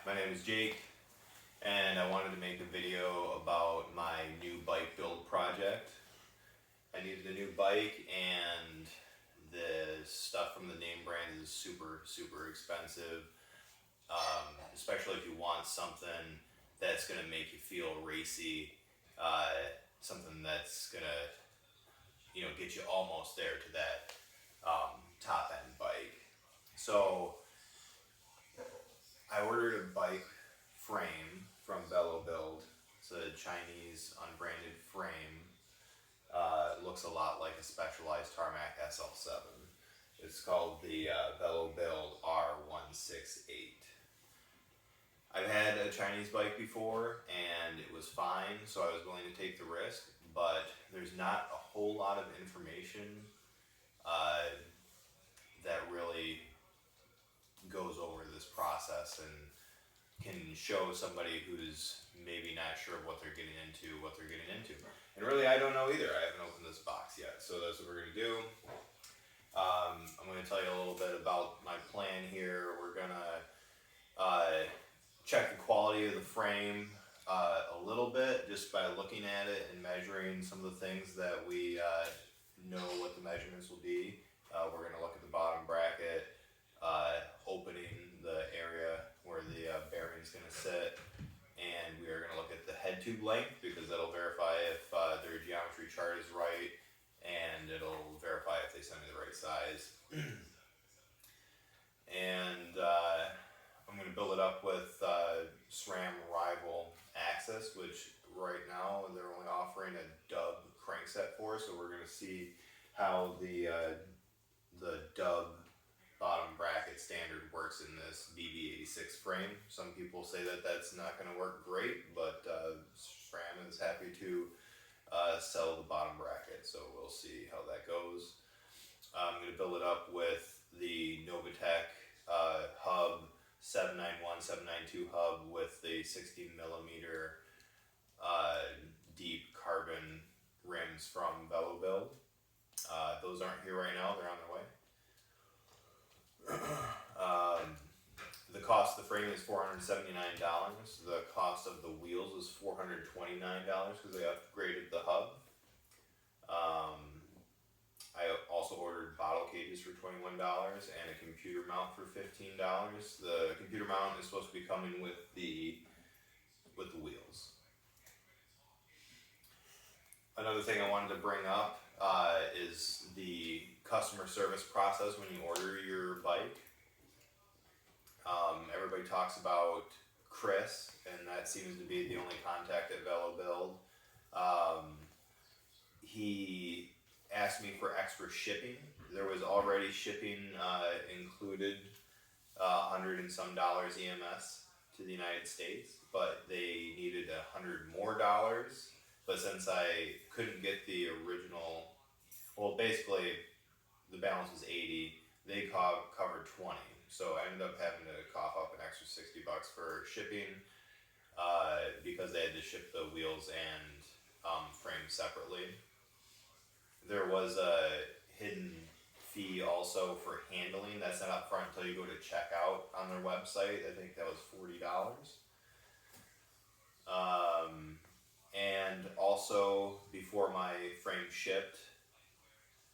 my name is Jake, and I wanted to make a video about my new bike build project. I needed a new bike, and the stuff from the name brand is super expensive, especially if you want something that's going to make you feel racy, something that's going to get you almost there to that top end bike. So I ordered a bike frame from Velobuild. It's a Chinese unbranded frame. It looks a lot like a Specialized Tarmac SL7. It's called the Velobuild R-168. I've had a Chinese bike before and it was fine, so I was willing to take the risk, but there's not a whole lot of information that really goes over this process and can show somebody who's maybe not sure of what they're getting into, And really, I don't know either. I haven't opened this box yet, so that's what we're going to do. I'm going to tell you a little bit about my plan here. We're going to check the quality of the frame a little bit just by looking at it and measuring some of the things that we know what the measurements will be. We're going to look at the bottom bracket, opening the area where the bearing's going to sit, and we are going to look at the head tube length because that'll verify if their geometry chart is right, and it'll verify if they send me the right size. And I'm going to build it up with SRAM Rival axis, which right now they're only offering a dub crankset for, so we're going to see how the dub bottom bracket standard works in this BB86 frame. Some people say that that's not going to work great, but SRAM is happy to sell the bottom bracket, so we'll see how that goes. I'm going to build it up with the Novatech hub, 791, 792 hub with the 60 millimeter deep carbon rims from Velobuild. Those aren't here right now, they're on their way. The cost of the frame is $479. The cost of the wheels is $429 because they upgraded the hub. I also ordered bottle cages for $21 and a computer mount for $15. The computer mount is supposed to be coming with the wheels. Another thing I wanted to bring up is the customer service process when you order your bike. Everybody talks about Chris, and that seems to be the only contact at Velobuild. He asked me for extra shipping. There was already shipping included, $100 and some EMS to the United States, but they needed $100 more. But since I couldn't get the original, well, basically the balance was 80, they covered 20. So I ended up having to cough up an extra $60 for shipping because they had to ship the wheels and frame separately. There was a hidden fee also for handling. That's not up front until you go to checkout on their website. I think that was $40. And also, before my frame shipped,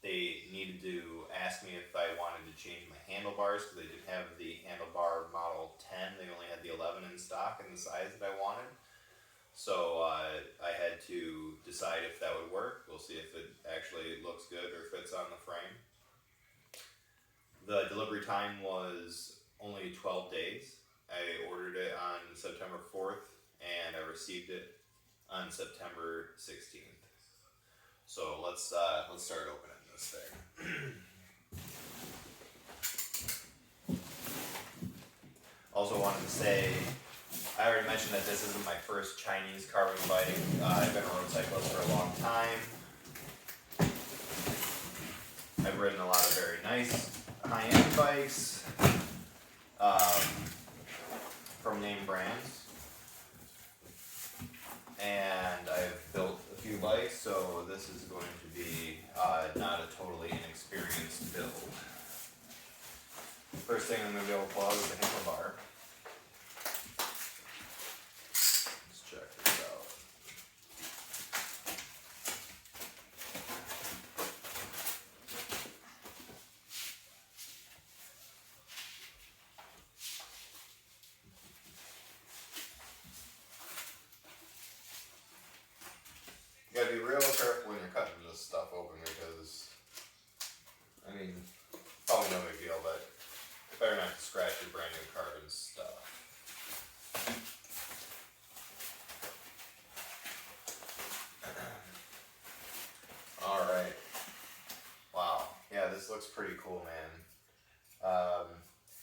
they needed to ask me if I wanted to change my handlebars because they didn't have the handlebar model 10. They only had the 11 in stock in the size that I wanted. So I had to decide if that would work. We'll see if it actually looks good or fits on the frame. The delivery time was only 12 days. I ordered it on September 4th and I received it on September 16th. So let's start opening this thing. Also wanted to say, I already mentioned that this isn't my first Chinese carbon bike. I've been a road cyclist for a long time. I've ridden a lot of very nice high-end bikes from name brands. And I've built a few bikes, so this is going to be not a totally inexperienced build. First thing I'm going to be able to pull out is the handlebar. gotta be real careful when you're cutting this stuff open because, I mean, probably no big deal, but better not to scratch your brand new carbon stuff. Alright. Wow. Yeah, this looks pretty cool, man.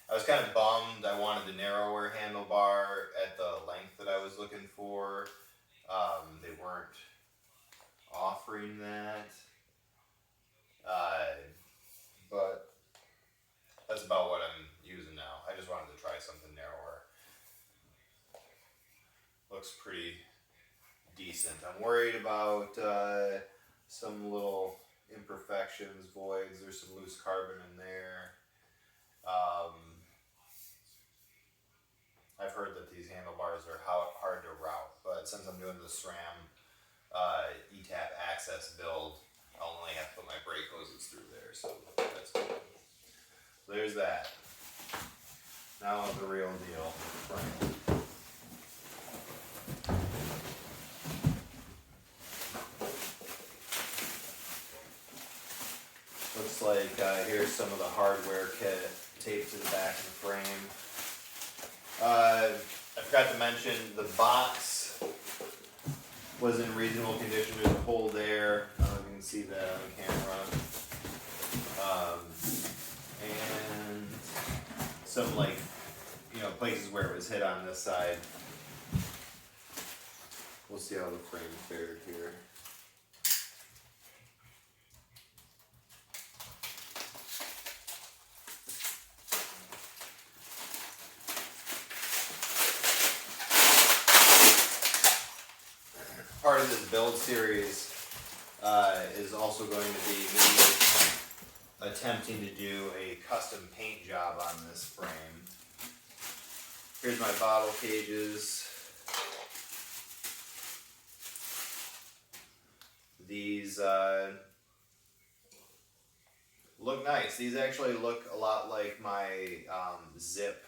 I was kind of bummed. I wanted the narrower handlebar at the length that I was looking for. They weren't offering that. But that's about what I'm using now. I just wanted to try something narrower. Looks pretty decent. I'm worried about some little imperfections, voids. There's some loose carbon in there. I've heard that these handlebars are hard to route, but since I'm doing the SRAM ETAP access build, I'll only have to put my brake hoses through there, so that's good. So there's that. Now the real deal. Looks like here's some of the hardware kit taped to the back of the frame. I forgot to mention the box was in reasonable condition. There's a hole there. I don't know if you can see that on camera. And some places where it was hit on this side. We'll see how the frame fared here. Part of this build series is also going to be me attempting to do a custom paint job on this frame. Here's my bottle cages. These look nice. These actually look a lot like my Zip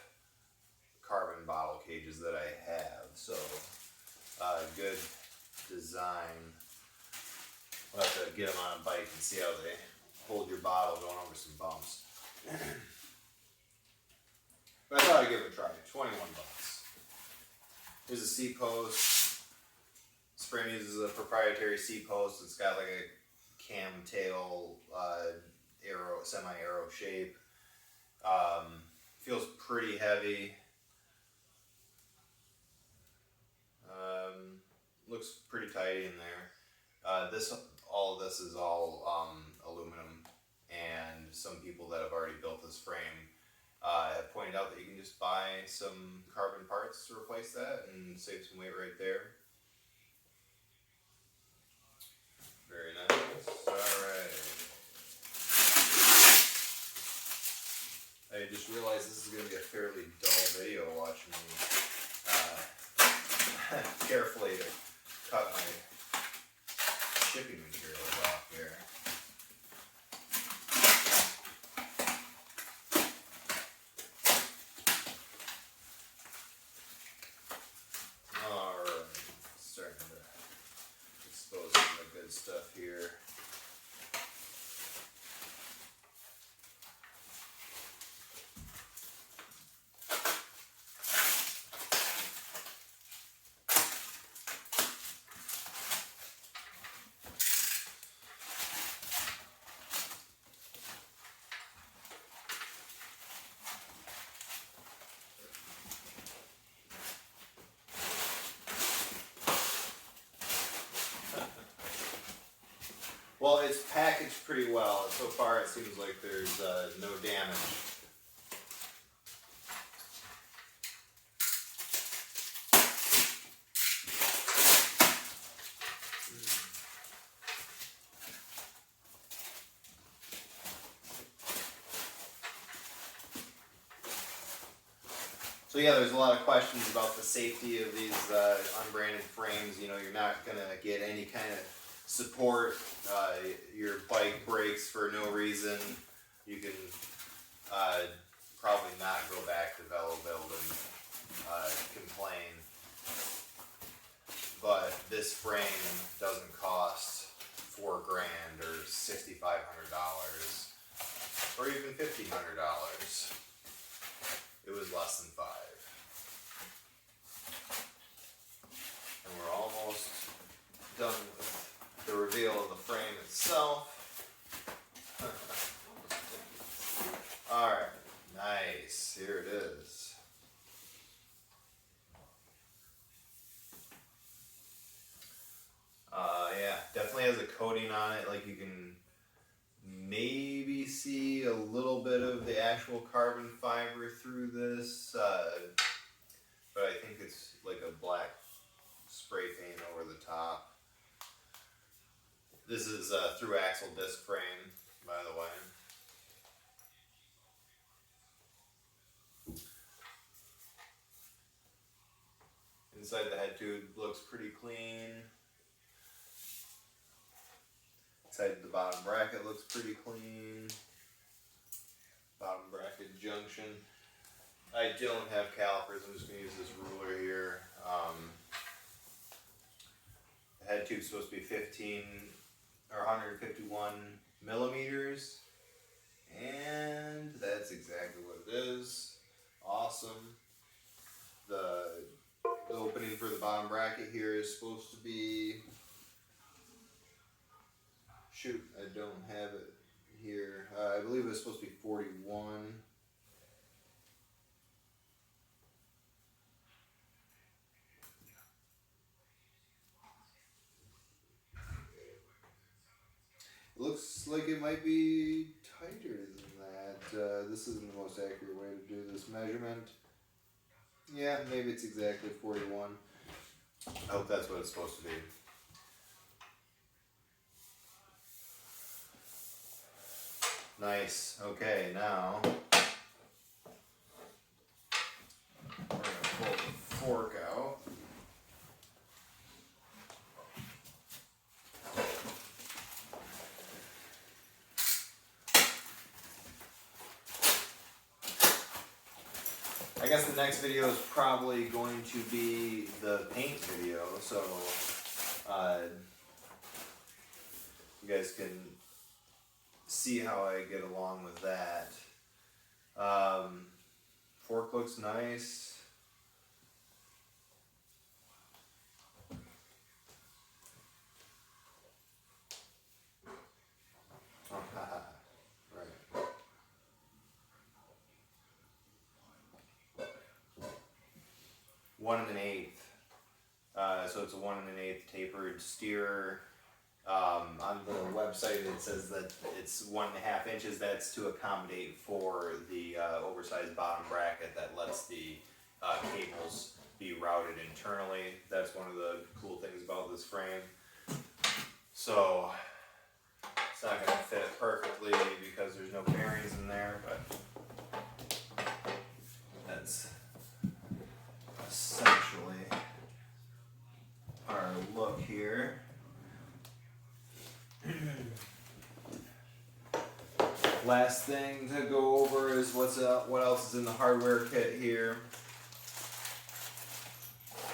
carbon bottle cages that I have. So good design. We'll have to get them on a bike and see how they hold your bottle going over some bumps. But I thought I'd give it a try. 21 bucks. Here's a seat post. Spring uses a proprietary seat post. It's got like a cam tail arrow, semi-arrow shape. Feels pretty heavy. Looks pretty tidy in there. All of this is all aluminum, and some people that have already built this frame have pointed out that you can just buy some carbon parts to replace that and save some weight right there. Very nice. Alright. I just realized this is going to be a fairly dull video watching me carefully cut my shipping materials off here. Alright, starting to expose some of the good stuff here. Well, it's packaged pretty well. So far it seems like there's no damage. So yeah, there's a lot of questions about the safety of these unbranded frames. You know, you're not going to get any kind of support. Your bike breaks for no reason. You can probably not go back to Velobuild and complain. But this frame doesn't cost coating on it, like you can maybe see a little bit of the actual carbon fiber through this, but I think it's like a black spray paint over the top. This is a through axle disc frame, by the way. Inside the head tube looks pretty clean. Inside the bottom bracket looks pretty clean. Bottom bracket junction. I don't have calipers, I'm just going to use this ruler here. The head tube's supposed to be 15 or 151 millimeters, and that's exactly what it is. Awesome. The opening for the bottom bracket here is supposed to be, shoot, I don't have it here. I believe it's supposed to be 41. It looks like it might be tighter than that. This isn't the most accurate way to do this measurement. Yeah, maybe it's exactly 41. I hope that's what it's supposed to be. Nice. Okay, now we're going to pull the fork out. I guess the next video is probably going to be the paint video, so you guys can see how I get along with that. Fork looks nice. Right. 1 1/8. So it's a 1 1/8 tapered steerer. On the website it says that it's 1.5 inches. That's to accommodate for the oversized bottom bracket that lets the cables be routed internally. That's one of the cool things about this frame. So it's not going to fit perfectly because there's no bearings in there, but that's essentially our look here. Last thing to go over is what else is in the hardware kit here.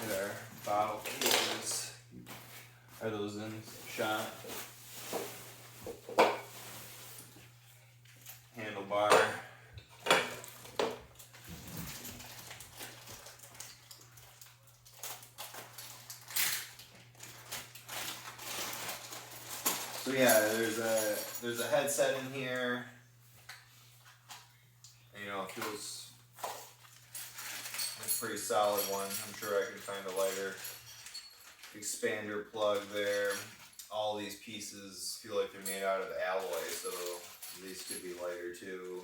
Get our bottle cases. Are those in shot? Handlebar. So yeah, there's a headset in here. You know, it feels it's a pretty solid one. I'm sure I can find a lighter expander plug there. All these pieces feel like they're made out of alloy, so these could be lighter too.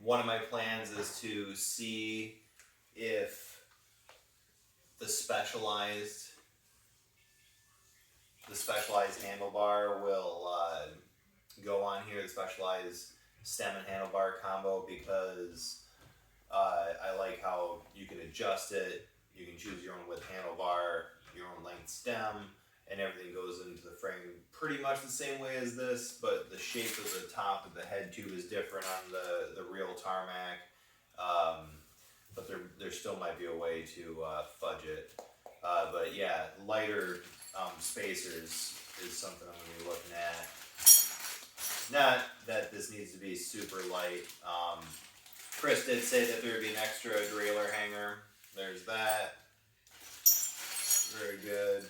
One of my plans is to see if the specialized handlebar will go on here, the specialized stem and handlebar combo, because I like how you can adjust it. You can choose your own width handlebar, your own length stem, and everything goes into the frame pretty much the same way as this, but the shape of the top of the head tube is different on the real tarmac. But there still might be a way to fudge it. But yeah, lighter spacers is something I'm going to be looking at. Not that this needs to be super light. Chris did say that there would be an extra derailleur hanger. There's that. Very good.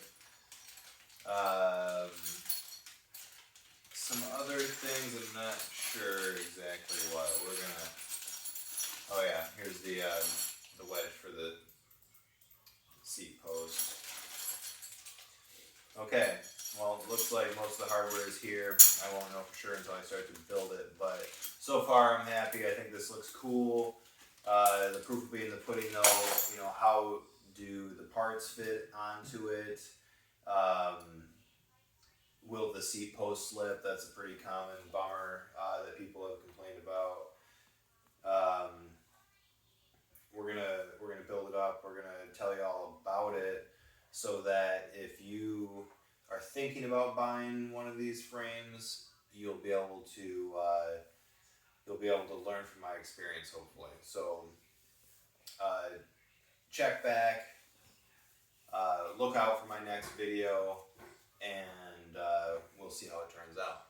Some other things, I'm not sure exactly what. We're gonna. Oh yeah, here's the wedge for the seat post. Okay, well, it looks like most of the hardware is here. I won't know for sure until I start to build it, but so far I'm happy. I think this looks cool. The proof will be in the pudding though. You know, how do the parts fit onto it? Will the seat post slip? That's a pretty common bummer that people have complained about. We're gonna build it up. We're gonna tell you all about it, so that if you are thinking about buying one of these frames, you'll be able to learn from my experience, hopefully. So check back, look out for my next video, and we'll see how it turns out.